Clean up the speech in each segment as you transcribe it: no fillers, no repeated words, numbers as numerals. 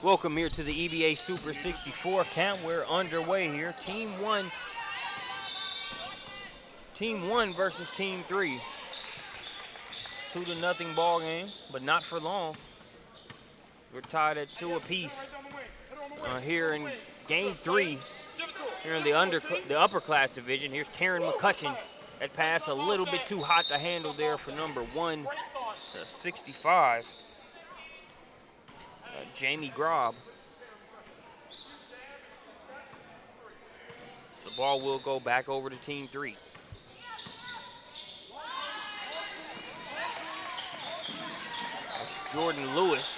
Welcome here to the EBA Super 64 camp. We're underway here. Team one versus Team 3. 2-0 ball game, but not for long. We're tied at 2 apiece here in game 3. Here in the Upperclass division. Here's Taryn McCutcheon. That pass a little bit too hot to handle there for number 165. Jamie Grob. The ball will go back over to Team 3. That's Jordan Lewis.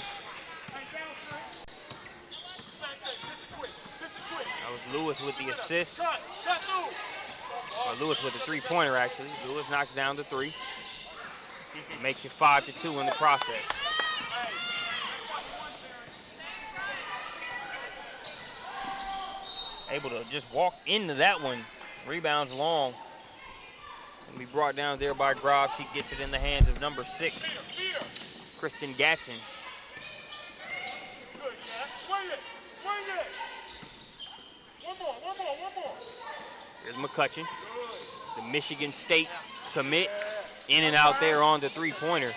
That was Lewis with the assist. Or Lewis with the three-pointer, actually. Lewis knocks down the 3. Makes it 5-2 in the process. Able to just walk into that one. Rebounds long. And be brought down there by Grob. She gets it in the hands of number 6, Kristen Gatson. Here's McCutcheon, the Michigan State commit, in and out there on the three-pointer.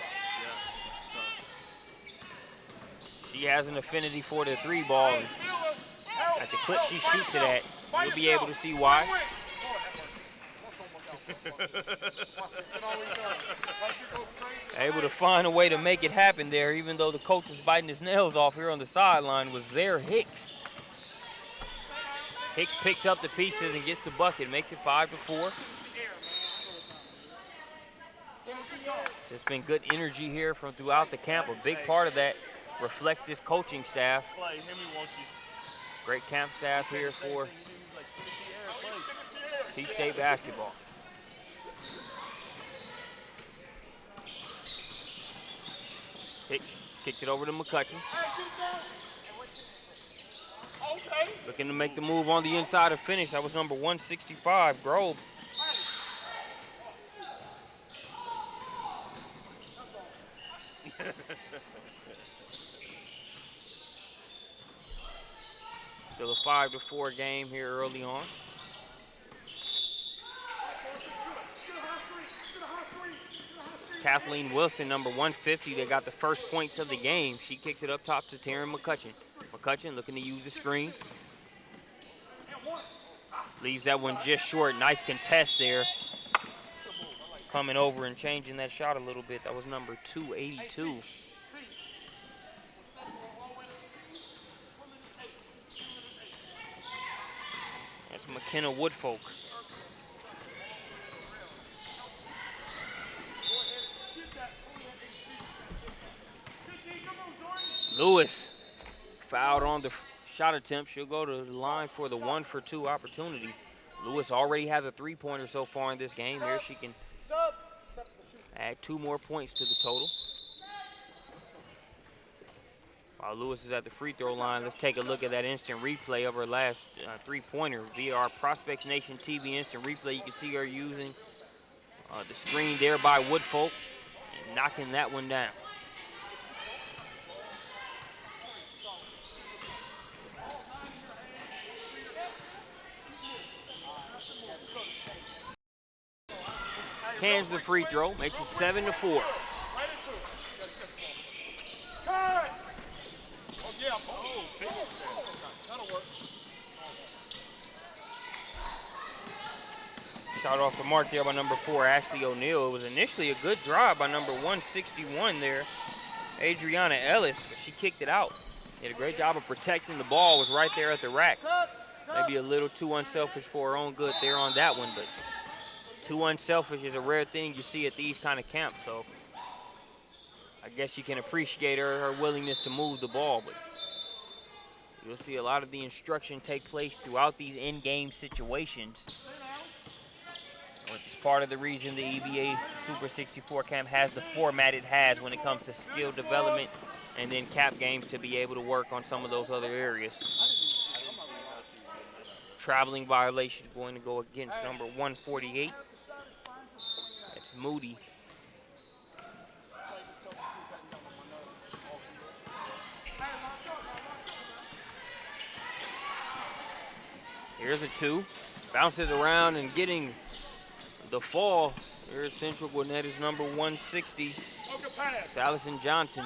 She has an affinity for the 3 ball. At the clip she shoots it at, you'll be able to see why. Able to find a way to make it happen there, even though the coach was biting his nails off here on the sideline, was Zaire Hicks. Hicks picks up the pieces and gets the bucket, makes it 5-4. There's been good energy here from throughout the camp. A big part of that reflects this coaching staff. Great camp staff here for Peach State basketball. Hicks kicks it over to McCutcheon. Looking to make the move on the inside of finish. That was number 165, Grove. Still a 5-4 game here early on. Kathleen Wilson, number 150, that got the first points of the game. She kicks it up top to Taryn McCutcheon. McCutcheon looking to use the screen. Leaves that one just short. Nice contest there. Coming over and changing that shot a little bit. That was number 282. That's McKenna Woodfolk. Lewis fouled on the shot attempt. She'll go to the line for the 1-for-2 opportunity. Lewis already has a 3-pointer so far in this game. Here she can add 2 more points to the total. While Lewis is at the free throw line, let's take a look at that instant replay of her last 3-pointer via our Prospects Nation TV instant replay. You can see her using the screen there by Woodfolk and knocking that one down. Cans the free throw, makes it 7-4. Shot off the mark there by number 4, Ashley O'Neal. It was initially a good drive by number 161 there, Adriana Ellis, but she kicked it out. Did a great job of protecting the ball, was right there at the rack. Maybe a little too unselfish for her own good there on that one, but too unselfish is a rare thing you see at these kind of camps, so I guess you can appreciate her willingness to move the ball, but you'll see a lot of the instruction take place throughout these in-game situations. Which is part of the reason the EBA Super 64 camp has the format it has when it comes to skill development and then cap games to be able to work on some of those other areas. Traveling violation going to go against number 148. That's Moody. Here's a 2. Bounces around and getting the fall. Here's Central Gwinnett is number 160. It's Allison Johnson.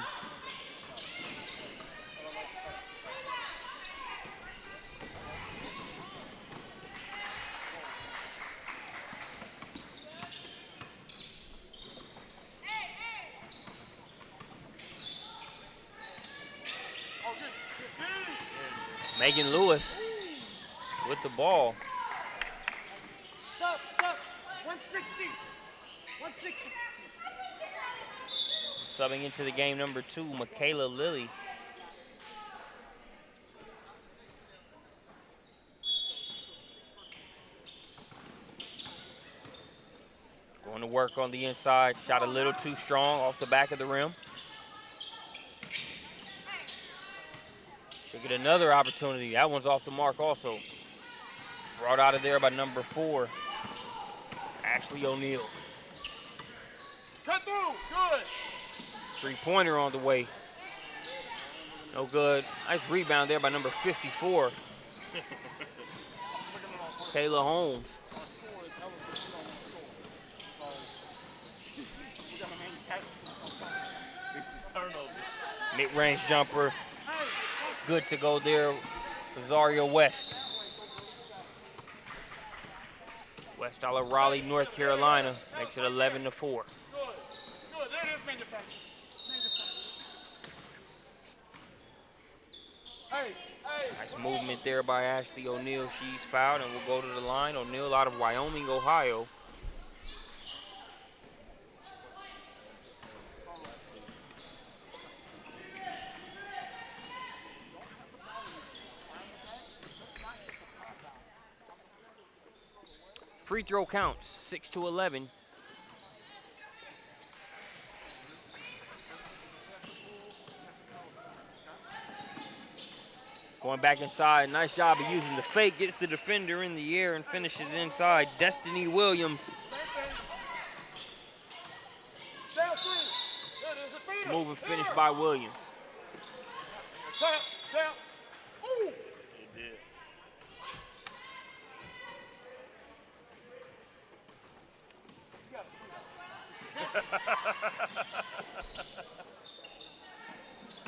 Megan Lewis with the ball. What's up? 160. 160. Subbing into the game, number 2, Michaela Lilly. Going to work on the inside. Shot a little too strong off the back of the rim. She'll get another opportunity. That one's off the mark also. Brought out of there by number 4, Ashley O'Neal. Cut through. Good. 3-pointer on the way. No good. Nice rebound there by number 54. Kayla Holmes. Mid-range jumper. Good to go there. Rosario West. West out of Raleigh, North Carolina. Makes it 11-4. Good. There it is, manufacturer. Nice movement there by Ashley O'Neal. She's fouled and will go to the line. O'Neal out of Wyoming, Ohio. Free throw counts, 6-11. Going back inside, nice job of using the fake, gets the defender in the air and finishes inside. Destiny Williams. Smooth and finish by Williams. Tap. Ooh. He did.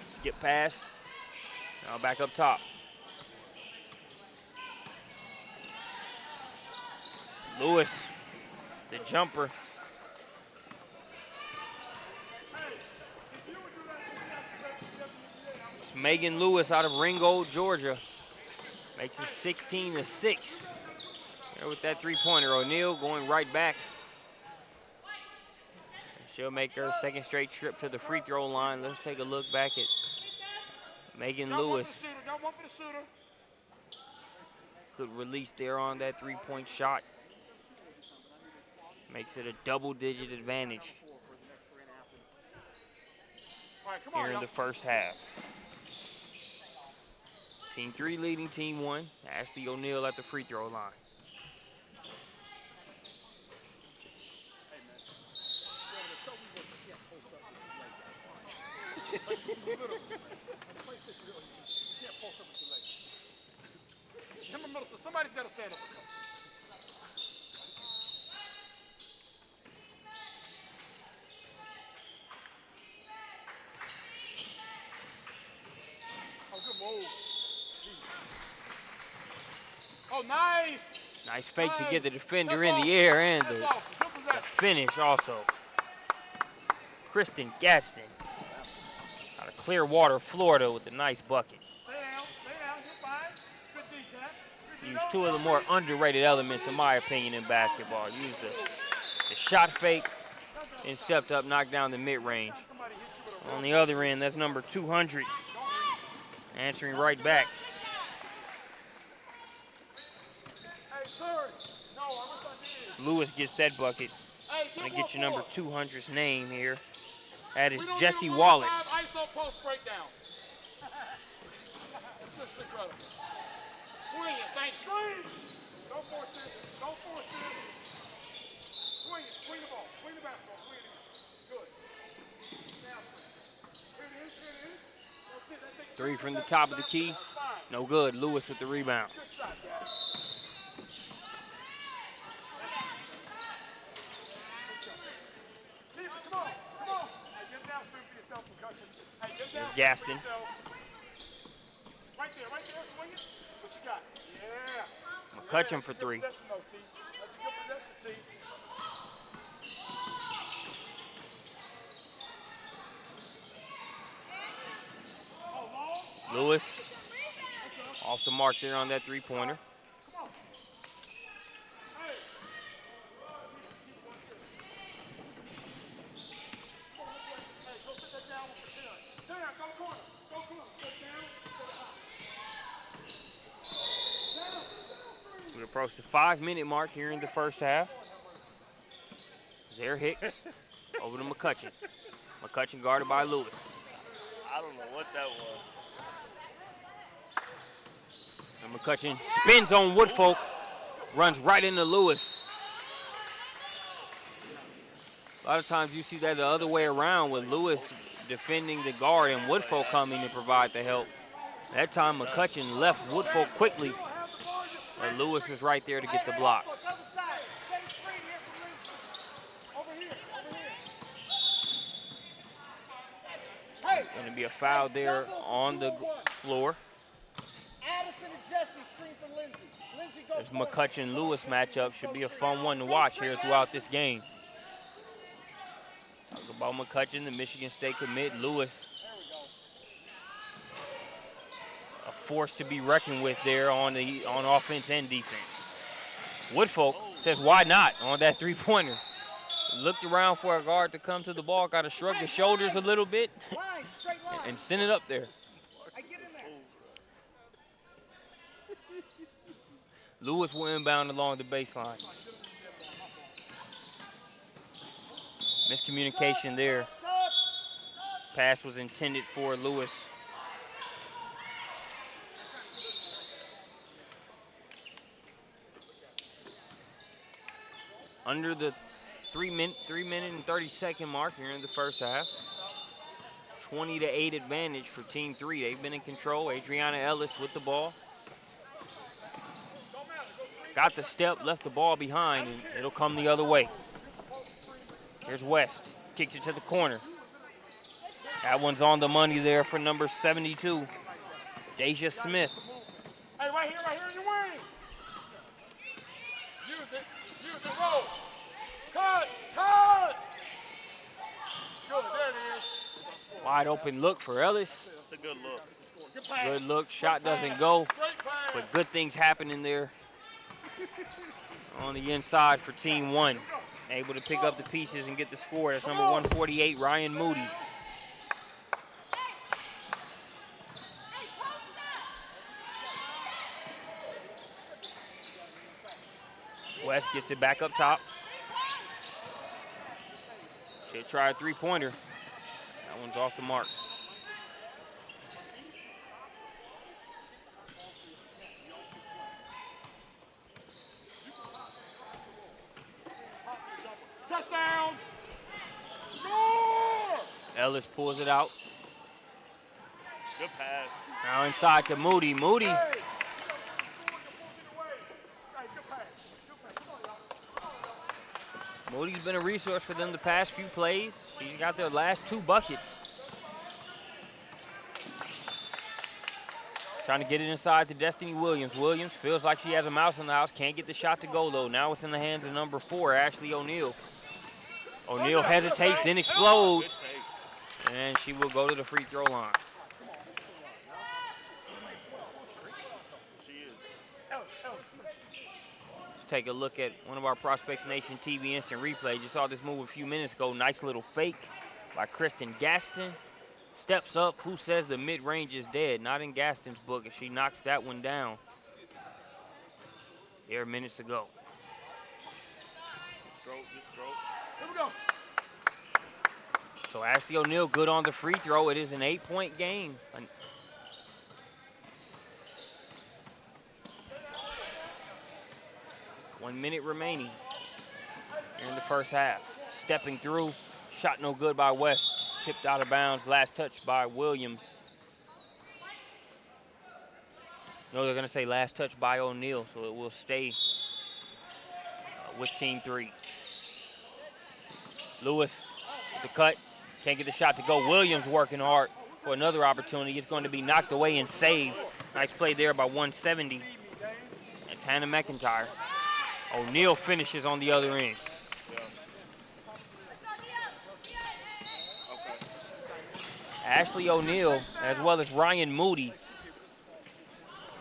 Skip pass. Now back up top. Lewis, the jumper. It's Megan Lewis out of Ringgold, Georgia. Makes it 16-6. There with that 3-pointer. O'Neal going right back. She'll make her second straight trip to the free throw line. Let's take a look back at Megan Lewis. Good release there on that 3-point shot. Makes it a double-digit advantage here in the first half. Team 3 leading Team 1. Ashley O'Neal at the free throw line. Somebody's got to stand up. Oh, good move. Oh, nice. Nice fake to get the defender in the air and the finish also. Kristen Gaston out of Clearwater, Florida with a nice bucket. Use two of the more underrated elements, in my opinion, in basketball. Use the shot fake and stepped up, knocked down the mid-range. On the other end, that's number 200, answering right back. Lewis gets that bucket. I'm gonna get you number 200's name here. That is Jesse Wallace. ISO post breakdown. It's just incredible. Swing it, thanks. Swing! Don't force it. Don't force it. Swing it. Swing the ball. Swing the basketball. Swing it. Good. Now swing. Here it is. Here it is. That's it. That's it. Three from the top of the key. No good. Lewis with the rebound. Good shot, guys. Gaston. Right there, swing it. What you got? Yeah. McCutcheon for 3. That's a good possession, T. Lewis off the mark there on that 3-pointer. We approach the 5-minute mark here in the first half. Zaire Hicks over to McCutcheon. McCutcheon guarded by Lewis. I don't know what that was. And McCutcheon spins on Woodfolk, runs right into Lewis. A lot of times you see that the other way around with Lewis defending the guard and Woodfolk coming to provide the help. That time McCutcheon left Woodfolk quickly, but Lewis was right there to get the block. Going to be a foul there on the floor. This McCutcheon-Lewis matchup should be a fun one to watch here throughout this game. Talk about McCutcheon, the Michigan State commit. Lewis, a force to be reckoned with there on offense and defense. Woodfolk says, why not, on that 3-pointer. Looked around for a guard to come to the ball, got to shrug his shoulders a little bit and send it up there. Lewis will inbound along the baseline. Miscommunication there. Pass was intended for Lewis. Under the 3-minute and 30-second mark here in the first half. 20-8 advantage for Team 3. They've been in control. Adriana Ellis with the ball. Got the step, left the ball behind, and it'll come the other way. Here's West. Kicks it to the corner. That one's on the money there for number 72, Deja Smith. Hey, right here in your wing. Use it, roll. Cut. Good, there it is. Wide open look for Ellis. That's a good look. Good look, shot doesn't go, but good things happening there on the inside for Team 1. Able to pick up the pieces and get the score. That's number 148, Ryan Moody. West gets it back up top. Should try a 3-pointer. That one's off the mark. Touchdown! Score! Ellis pulls it out. Good pass. Now inside to Moody. Moody. Moody's been a resource for them the past few plays. She's got their last 2 buckets. Trying to get it inside to Destiny Williams. Williams feels like she has a mouse in the house. Can't get the shot to go, though. Now it's in the hands of number 4, Ashley O'Neal. O'Neal hesitates, then explodes. And she will go to the free throw line. Let's take a look at one of our Prospects Nation TV instant replays. You saw this move a few minutes ago. Nice little fake by Kristen Gaston. Steps up. Who says the mid-range is dead? Not in Gaston's book, and she knocks that one down. Here minutes ago. Good stroke. Here we go. So Ashley O'Neal good on the free throw. It is an 8-point game. 1 minute remaining here in the first half. Stepping through, shot no good by West. Tipped out of bounds, last touch by Williams. No, they're gonna say last touch by O'Neal, so it will stay with Team 3. Lewis with the cut, can't get the shot to go. Williams working hard. for another opportunity. It's going to be knocked away and saved. Nice play there by 170. It's Hannah McIntyre. O'Neal finishes on the other end. Ashley O'Neal, as well as Ryan Moody,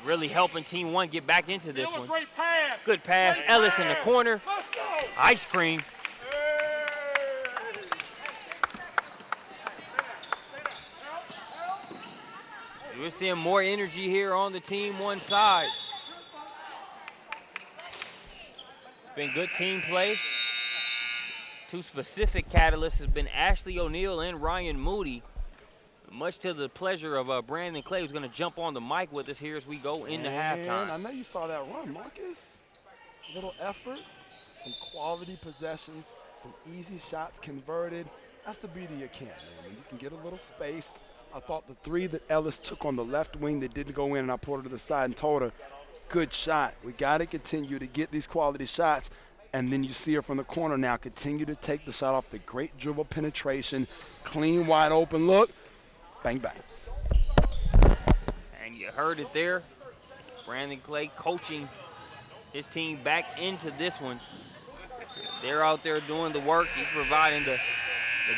really helping Team 1 get back into this one. Good pass. Ellis in the corner. Ice cream. We're seeing more energy here on the Team 1 side. It's been good team play. Two specific catalysts has been Ashley O'Neal and Ryan Moody. Much to the pleasure of Brandon Clay, who's going to jump on the mic with us here as we go into halftime. I know you saw that run, Marcus. A little effort, some quality possessions, some easy shots converted. That's the beauty of your camp, man. When you can get a little space. I thought the three that Ellis took on the left wing that didn't go in, and I pulled her to the side and told her, good shot. We got to continue to get these quality shots. And then you see her from the corner now continue to take the shot off the great dribble penetration, clean, wide open look. Bang, bang. And you heard it there. Brandon Clay coaching his team back into this one. They're out there doing the work. He's providing the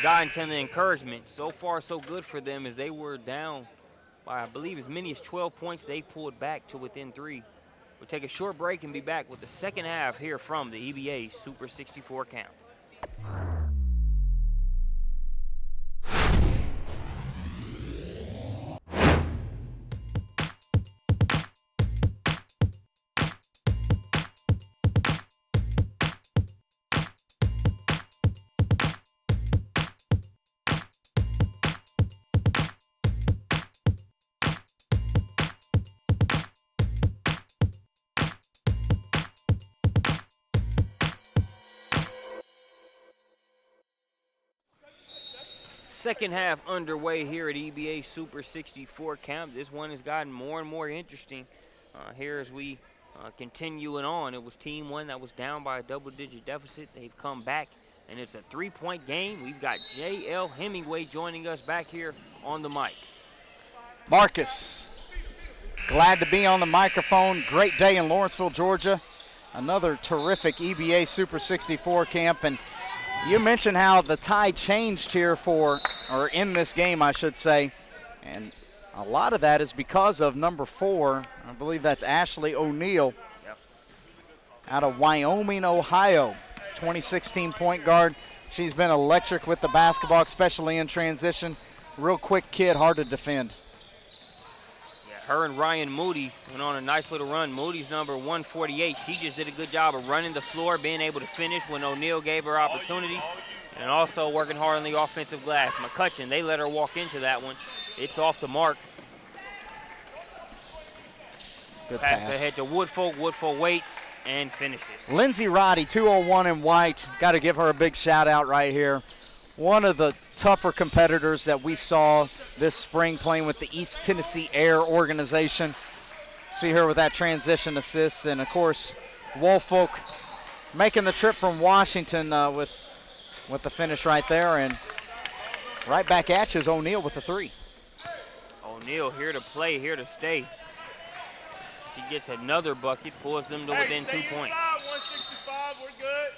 guidance and the encouragement. So far, so good for them as they were down by, I believe, as many as 12 points. They pulled back to within 3. We'll take a short break and be back with the second half here from the EBA Super 64 camp. Second half underway here at EBA Super 64 camp. This one has gotten more and more interesting here as we continuing on. It was Team 1 that was down by a double-digit deficit. They've come back, and it's a 3-point game. We've got J.L. Hemingway joining us back here on the mic. Marcus, glad to be on the microphone. Great day in Lawrenceville, Georgia. Another terrific EBA Super 64 camp, and you mentioned how the tide changed here or in this game, I should say, and a lot of that is because of number 4. I believe that's Ashley O'Neal, out of Wyoming, Ohio, 2016 point guard. She's been electric with the basketball, especially in transition. Real quick kid, hard to defend. Yeah, her and Ryan Moody went on a nice little run. Moody's number 148. She just did a good job of running the floor, being able to finish when O'Neal gave her opportunities, and also working hard on the offensive glass. McCutcheon, they let her walk into that one. It's off the mark. Good pass pass ahead to Woodfolk. Woodfolk waits and finishes. Lindsay Roddy, 201 in white. Got to give her a big shout out right here. One of the tougher competitors that we saw this spring playing with the East Tennessee Air organization. See her with that transition assist. And, of course, Woolfolk making the trip from Washington with the finish right there. And right back at you is O'Neal with the 3. O'Neal here to play, here to stay. She gets another bucket, pulls them to within 2 points. 165, we're good.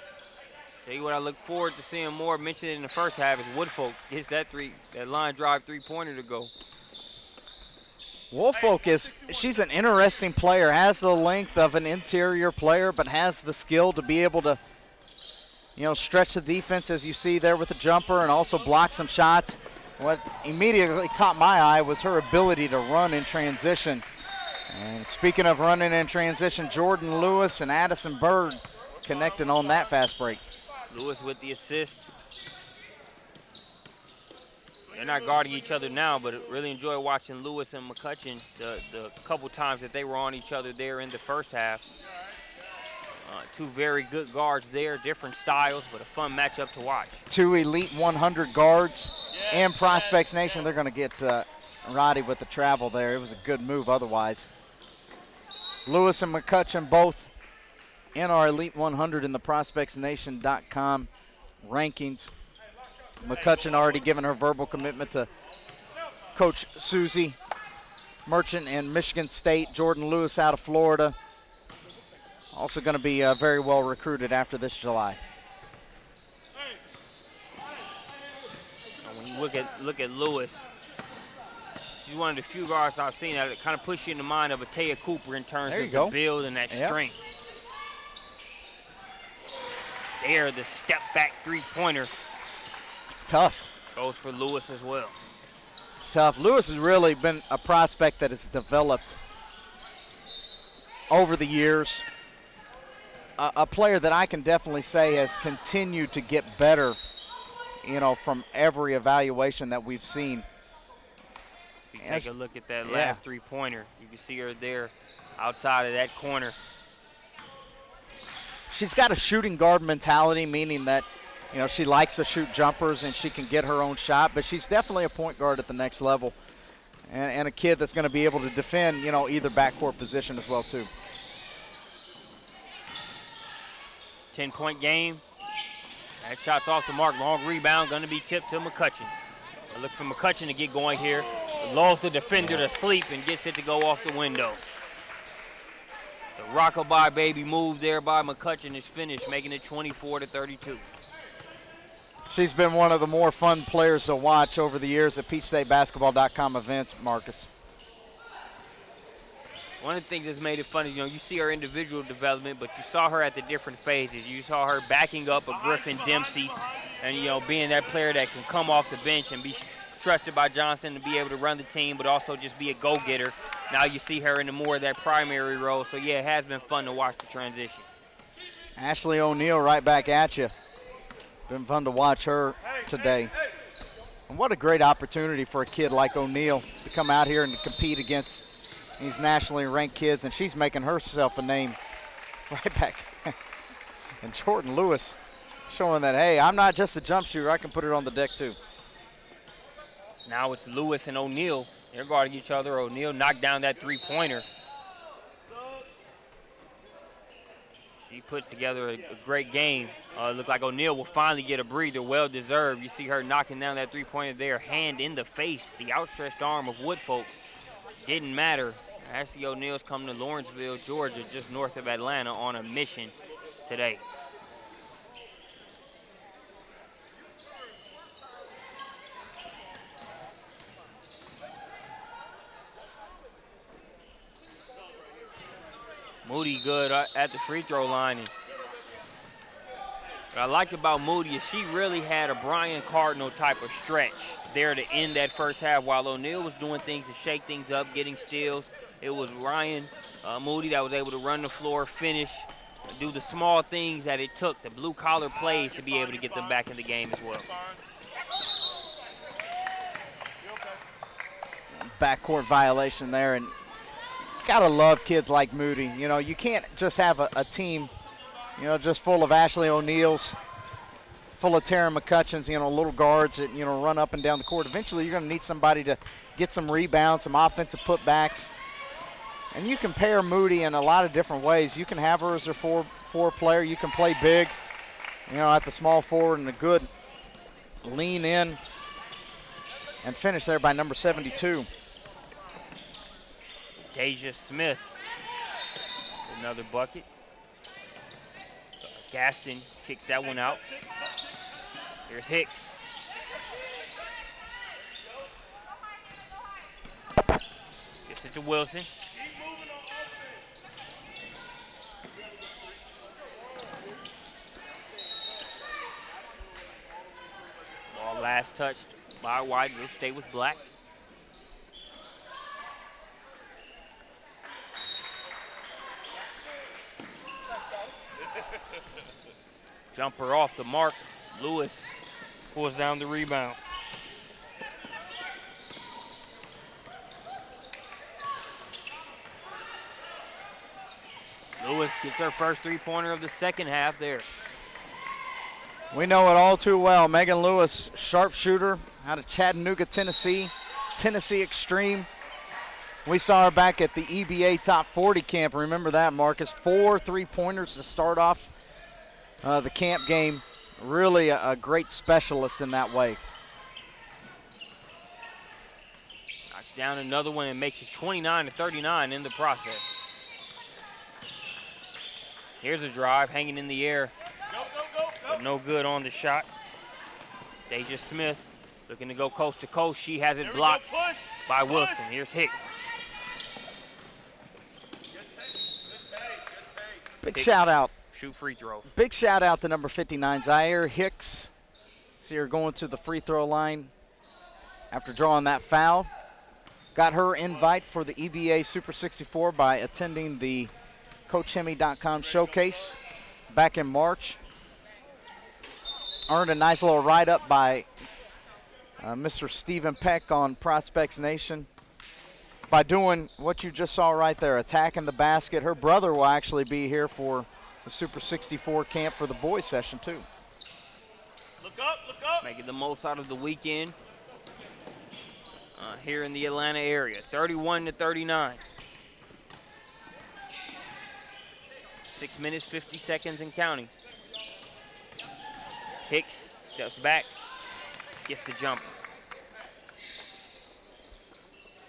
Tell you what I look forward to seeing more mentioned in the first half is Woodfolk gets that line drive 3-pointer to go. Woolfolk she's an interesting player, has the length of an interior player, but has the skill to be able to, stretch the defense as you see there with the jumper and also block some shots. What immediately caught my eye was her ability to run in transition. And speaking of running in transition, Jordan Lewis and Addison Bird connecting on that fast break. Lewis with the assist. They're not guarding each other now, but really enjoy watching Lewis and McCutcheon the couple times that they were on each other there in the first half. Two very good guards there, different styles, but a fun matchup to watch. 2 Elite 100 guards and Prospects Nation. They're going to get Roddy with the travel there. It was a good move otherwise. Lewis and McCutcheon both in our Elite 100 in the ProspectsNation.com rankings. McCutcheon already given her verbal commitment to Coach Susie Merchant in Michigan State, Jordan Lewis out of Florida. Also going to be very well recruited after this July. And when you look at Lewis, she's one of the few guards I've seen that kind of push you in the mind of a Taya Cooper in terms of the build and that strength. There, the step back three-pointer. It's tough. Goes for Lewis as well. It's tough. Lewis has really been a prospect that has developed over the years. A player that I can definitely say has continued to get better, you know, from every evaluation that we've seen. If you take a look at that last three-pointer, you can see her there outside of that corner. She's got a shooting guard mentality, meaning that, you know, she likes to shoot jumpers and she can get her own shot, but she's definitely a point guard at the next level and a kid that's going to be able to defend, you know, either backcourt position as well, too. 10-point game. That shot's off the mark. Long rebound, going to be tipped to McCutcheon. Look for McCutcheon to get going here. Lulls the defender to sleep and gets it to go off the window. The rockabye baby move there by McCutcheon is finished, making it 24-32. She's been one of the more fun players to watch over the years at PeachStateBasketball.com events, Marcus. One of the things that's made it funny, you know, you see her individual development, but you saw her at the different phases. You saw her backing up a Griffin Dempsey and, you know, being that player that can come off the bench and be trusted by Johnson to be able to run the team, but also just be a go-getter. Now you see her in the more of that primary role. So, yeah, it has been fun to watch the transition. Ashley O'Neal right back at you. Been fun to watch her today. And what a great opportunity for a kid like O'Neal to come out here and to compete against these nationally ranked kids, and she's making herself a name right back. And Jordan Lewis showing that, hey, I'm not just a jump shooter. I can put it on the deck, too. Now it's Lewis and O'Neal. They're guarding each other. O'Neal knocked down that three-pointer. She puts together a great game. Look like O'Neal will finally get a breather, well-deserved. You see her knocking down that three-pointer there, hand in the face. The outstretched arm of Woodfolk didn't matter. Ashley O'Neal's come to Lawrenceville, Georgia, just north of Atlanta, on a mission today. Moody good at the free throw line. And what I liked about Moody is she really had a Brian Cardinal type of stretch there to end that first half. While O'Neal was doing things to shake things up, getting steals, it was Ryan Moody that was able to run the floor, finish, do the small things that it took, the blue-collar plays, to be able to get them back in the game as well. Backcourt violation there, and gotta love kids like Moody. You know, you can't just have a team, you know, just full of Ashley O'Neals, full of Tara McCutcheons, you know, little guards that, you know, run up and down the court. Eventually you're going to need somebody to get some rebounds, some offensive putbacks. And you can pair Moody in a lot of different ways. You can have her as a four player. You can play big, you know, at the small forward, and a good lean in and finish there by number 72. Deja Smith, another bucket. Gaston kicks that one out. Here's Hicks. Gets it to Wilson. Ball last touched by White. Will stay with Black. Jumper off the mark. Lewis pulls down the rebound. Lewis gets her first three-pointer of the second half there. We know it all too well. Megan Lewis, sharpshooter out of Chattanooga, Tennessee. Tennessee Extreme. We saw her back at the EBA Top 40 camp. Remember that, Marcus? 4 3-pointers to start off the camp game. Really a great specialist in that way. Tracks down another one and makes it 29-39 in the process. Here's a drive hanging in the air, but no good on the shot. Deja Smith looking to go coast to coast. She has it blocked by Wilson. Here's Hicks. Big shout out. Shoot free throws. Big shout out to number 59, Zaire Hicks. See her going to the free throw line after drawing that foul. Got her invite for the EBA Super 64 by attending the CoachHemi.com showcase back in March. Earned a nice little write-up by Mr. Stephen Peck on Prospects Nation by doing what you just saw right there, attacking the basket. Her brother will actually be here for the Super 64 camp for the boys session too. Look up, look up. Making the most out of the weekend here in the Atlanta area. 31-39. 6 minutes, 50 seconds and counting. Hicks steps back, gets the jumper.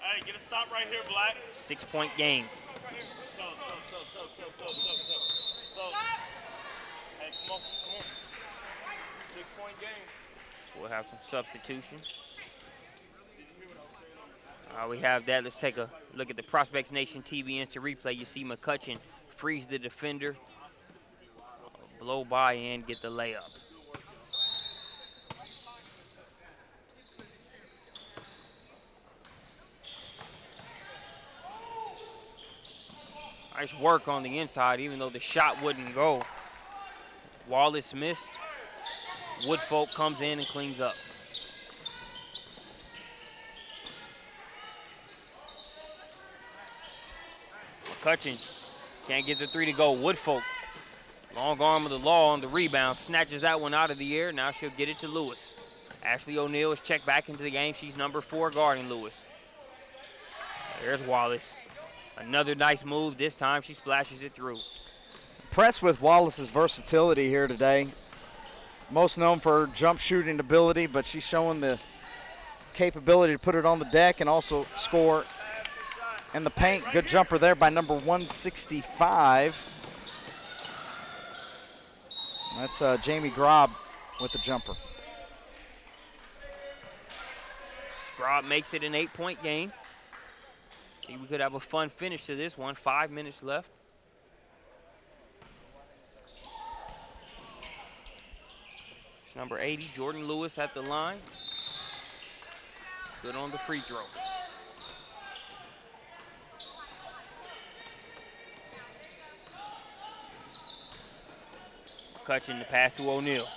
Hey, get a stop right here, Black. 6-point game. So. Hey, come on. 6-point game. We'll have some substitutions. We have that. Let's take a look at the Prospects Nation TV instant replay. You see McCutcheon freeze the defender, blow by and get the layup. Nice work on the inside, even though the shot wouldn't go. Wallace missed. Woodfolk comes in and cleans up. McCutcheon can't get the three to go. Woodfolk, long arm of the law on the rebound, snatches that one out of the air. Now she'll get it to Lewis. Ashley O'Neal is checked back into the game. She's number 4 guarding Lewis. There's Wallace. Another nice move. This time she splashes it through. Impressed with Wallace's versatility here today. Most known for her jump shooting ability, but she's showing the capability to put it on the deck and also score in the paint. Good jumper there by number 165. That's Jamie Grob with the jumper. Grob makes it an 8-point game. We could have a fun finish to this one. 5 minutes left. It's number 80, Jordan Lewis at the line. Good on the free throw. McCutcheon the pass to O'Neal.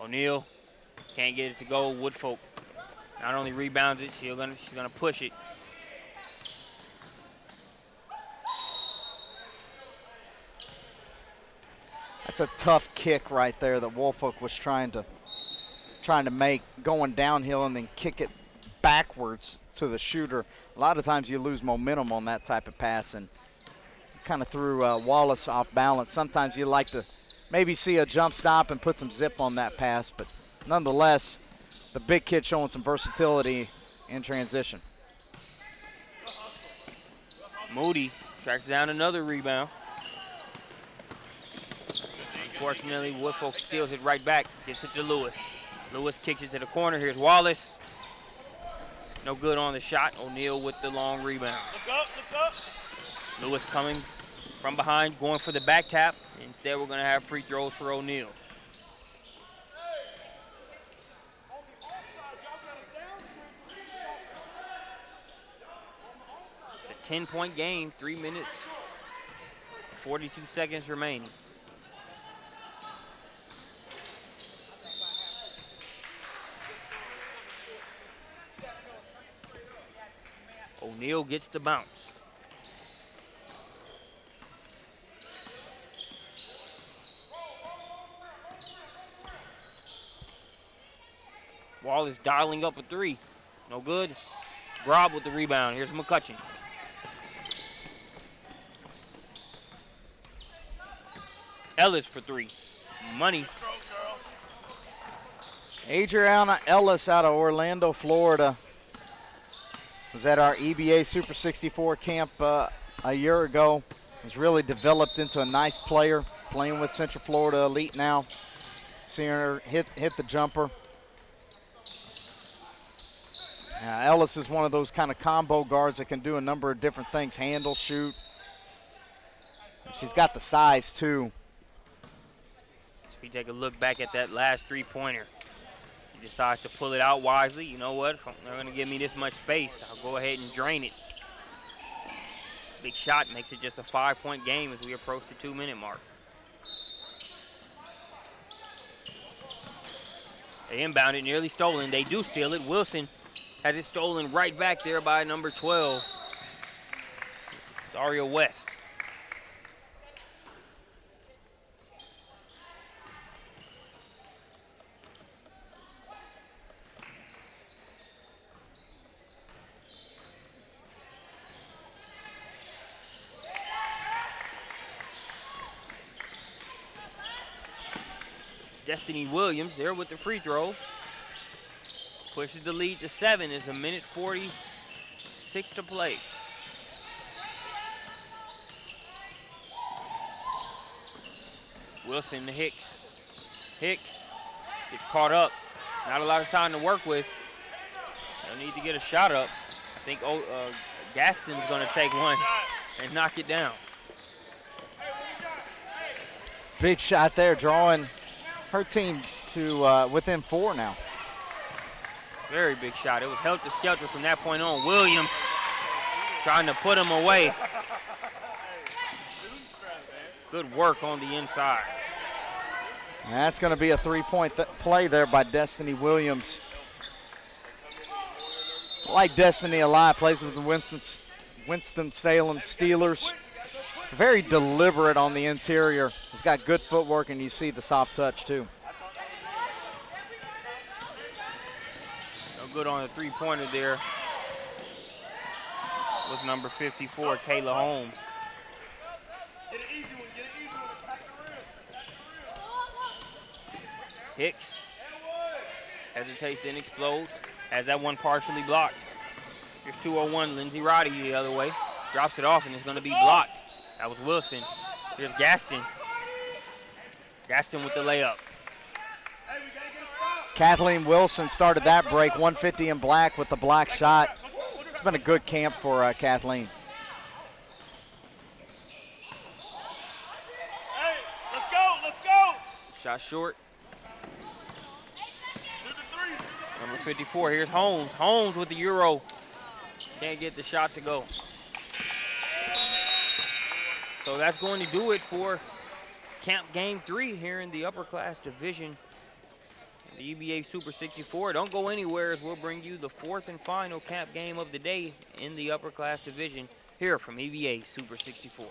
O'Neal can't get it to go. Woodfolk not only rebounds it, she's gonna push it. That's a tough kick right there that Woolfolk was trying to make, going downhill and then kick it backwards to the shooter. A lot of times you lose momentum on that type of pass, and kind of threw Wallace off balance. Sometimes you like to maybe see a jump stop and put some zip on that pass, but nonetheless, the big kid showing some versatility in transition. Moody tracks down another rebound. Unfortunately, Woodfolk steals it right back, gets it to Lewis. Lewis kicks it to the corner. Here's Wallace. No good on the shot. O'Neal with the long rebound. Look up, look up. Lewis coming from behind, going for the back tap. Instead, we're going to have free throws for O'Neal. It's a 10-point game, 3 minutes, 42 seconds remaining. O'Neal gets the bounce. Wallace dialing up a three. No good. Grob with the rebound. Here's McCutcheon. Ellis for three. Money. Adriana Ellis out of Orlando, Florida. Was at our EBA Super 64 camp a year ago. Was really developed into a nice player, playing with Central Florida Elite now. Seeing her hit the jumper. Ellis is one of those kind of combo guards that can do a number of different things, handle, shoot. She's got the size too. If we take a look back at that last three-pointer, he decides to pull it out wisely. You know what? They're going to give me this much space. I'll go ahead and drain it. Big shot makes it just a 5-point game as we approach the 2-minute mark. They inbound it, nearly stolen. They do steal it. Wilson has it stolen right back there by number 12, Zaria West. Destiny Williams there with the free throws. Pushes the lead to 7. It's 1:46 to play. Wilson to Hicks. Hicks gets caught up. Not a lot of time to work with. They'll need to get a shot up. I think Gaston's going to take one and knock it down. Big shot there, drawing her team to within 4 now. Very big shot. It was helter-skelter from that point on. Williams trying to put him away. Good work on the inside. And that's going to be a 3-point play there by Destiny Williams. I like Destiny a lot. Plays with the Winston-Salem Steelers. Very deliberate on the interior. He's got good footwork, and you see the soft touch too. No good on the three-pointer there. Was number 54, Kayla Holmes. Get an easy one, get an easy one. Attack the rim. Hicks hesitates, then explodes. Has that one partially blocked. Here's 201, Lindsey Roddy the other way. Drops it off, and it's going to be blocked. That was Wilson. Here's Gaston. Gaston with the layup. Kathleen Wilson started that break, 150 in black with the block shot. It's been a good camp for Kathleen. Hey, let's go, let's go. Shot short. Shoot the three. Number 54, here's Holmes. Holmes with the Euro. Can't get the shot to go. So that's going to do it for Camp Game 3 here in the Upperclass Division. The EBA Super 64. Don't go anywhere as we'll bring you the 4th and final camp game of the day in the Upperclass Division here from EBA Super 64.